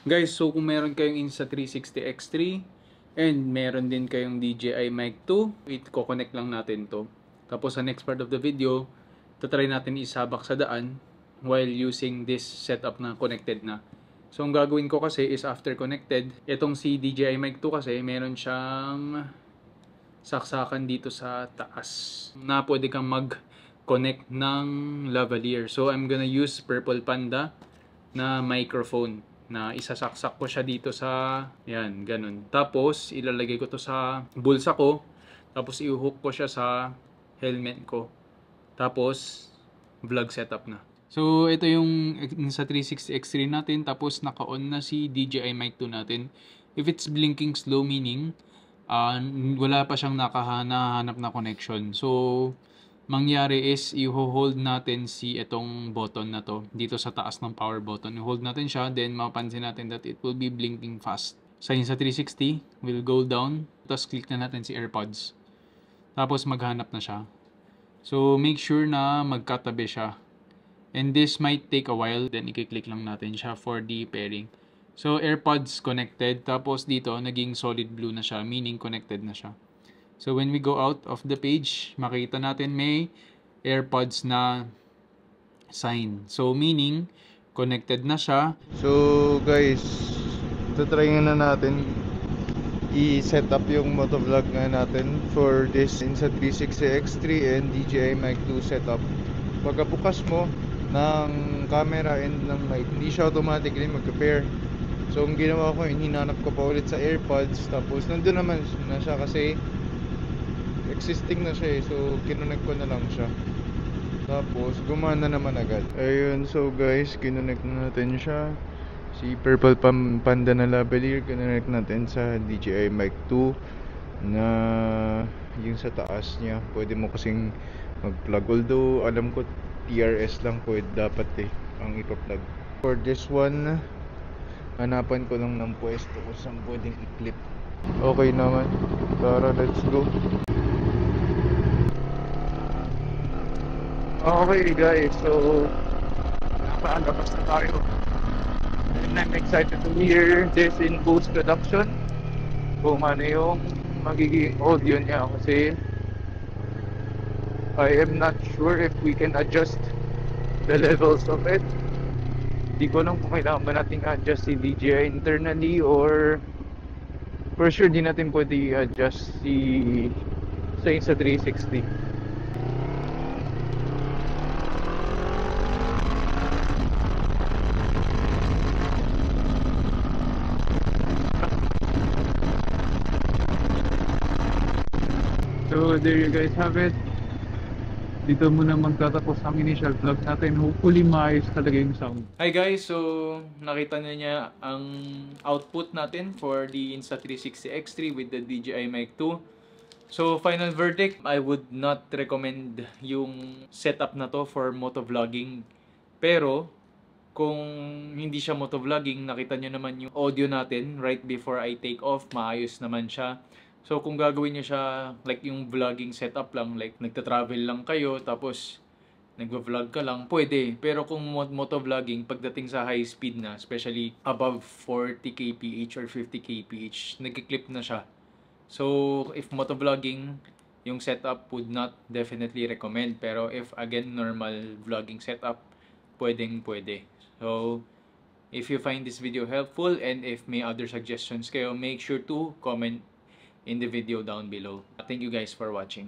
Guys, so kung meron kayong Insta360X3 and meron din kayong DJI Mic 2, i-connect lang natin to. Tapos sa next part of the video, tatry natin isabak sa daan while using this setup na connected na. So ang gagawin ko kasi is after connected, itong si DJI Mic 2 kasi meron siyang saksakan dito sa taas na pwede kang mag-connect ng lavalier. So I'm gonna use Purple Panda na microphone na isasaksak ko siya dito sa yan, ganun. Tapos ilalagay ko to sa bulsa ko, tapos i-hook ko siya sa helmet ko. Tapos vlog setup na. So ito yung sa 360X3 natin, tapos naka-on na si DJI Mic 2 natin. If it's blinking slow, meaning wala pa siyang nakahanap na connection. So mangyari is i-hold natin si itong button na to dito sa taas ng power button. I-hold natin siya, then mapapansin natin that it will be blinking fast. Sa Insta360, we'll go down, tapos click na natin si AirPods. Tapos maghanap na siya. So make sure na magkatabi siya. And this might take a while, then i-click lang natin siya for the pairing. So AirPods connected, tapos dito naging solid blue na siya, meaning connected na siya. So when we go out of the page, makita natin may AirPods na sign. So meaning, connected na siya. So guys, try na natin i-set up yung motovlog nga natin for this Insta360X3 and DJI Mic 2 setup. Pagkabukas mo ng camera and ng mic, hindi siya automatically mag-pair. So ang ginawa ko, hinanap ko pa ulit sa AirPods, tapos nandun naman na siya kasi existing na siya eh. So kinonect ko na lang siya, tapos gumana naman agad. Ayun, so guys, kinonect na natin siya. Si Purple Panda na lavalier, kinonect natin sa DJI Mic 2 na yung sa taas niya. Pwede mo kasing mag-plug, although alam ko TRS lang pwede dapat eh ang ipa-plug. For this one, hanapan ko lang ng pwesto kung saan pwedeng i-clip. Okay naman, tara, let's go. Okay guys, so nakalabas na tayo and I'm excited to hear this in post production, kung ano yung magiging audio niya, kasi I am not sure if we can adjust the levels of it. Di ko lang kung kailangan ba natin adjust si DJI internally, or for sure di natin pwede i-adjust si sa Insta360. So there you guys have it. Dito muna magtatapos ang initial vlog natin. Hopefully maayos talaga yung sound. Hi guys, so nakita niya ang output natin for the Insta360X3 with the DJI Mic 2. So final verdict, I would not recommend yung setup na to for motovlogging. Pero kung hindi siya motovlogging, nakita nyo naman yung audio natin right before I take off, maayos naman siya. So kung gagawin nyo siya like yung vlogging setup lang, like nagta-travel lang kayo tapos nagvo-vlog ka lang, pwede. Pero kung motovlogging, pagdating sa high speed na, especially above 40 kph or 50 kph, nagki-clip na siya. So if motovlogging, yung setup would not definitely recommend. Pero if again normal vlogging setup, pwede. So if you find this video helpful and if may other suggestions kayo, make sure to comment in the video down below. Thank you guys for watching.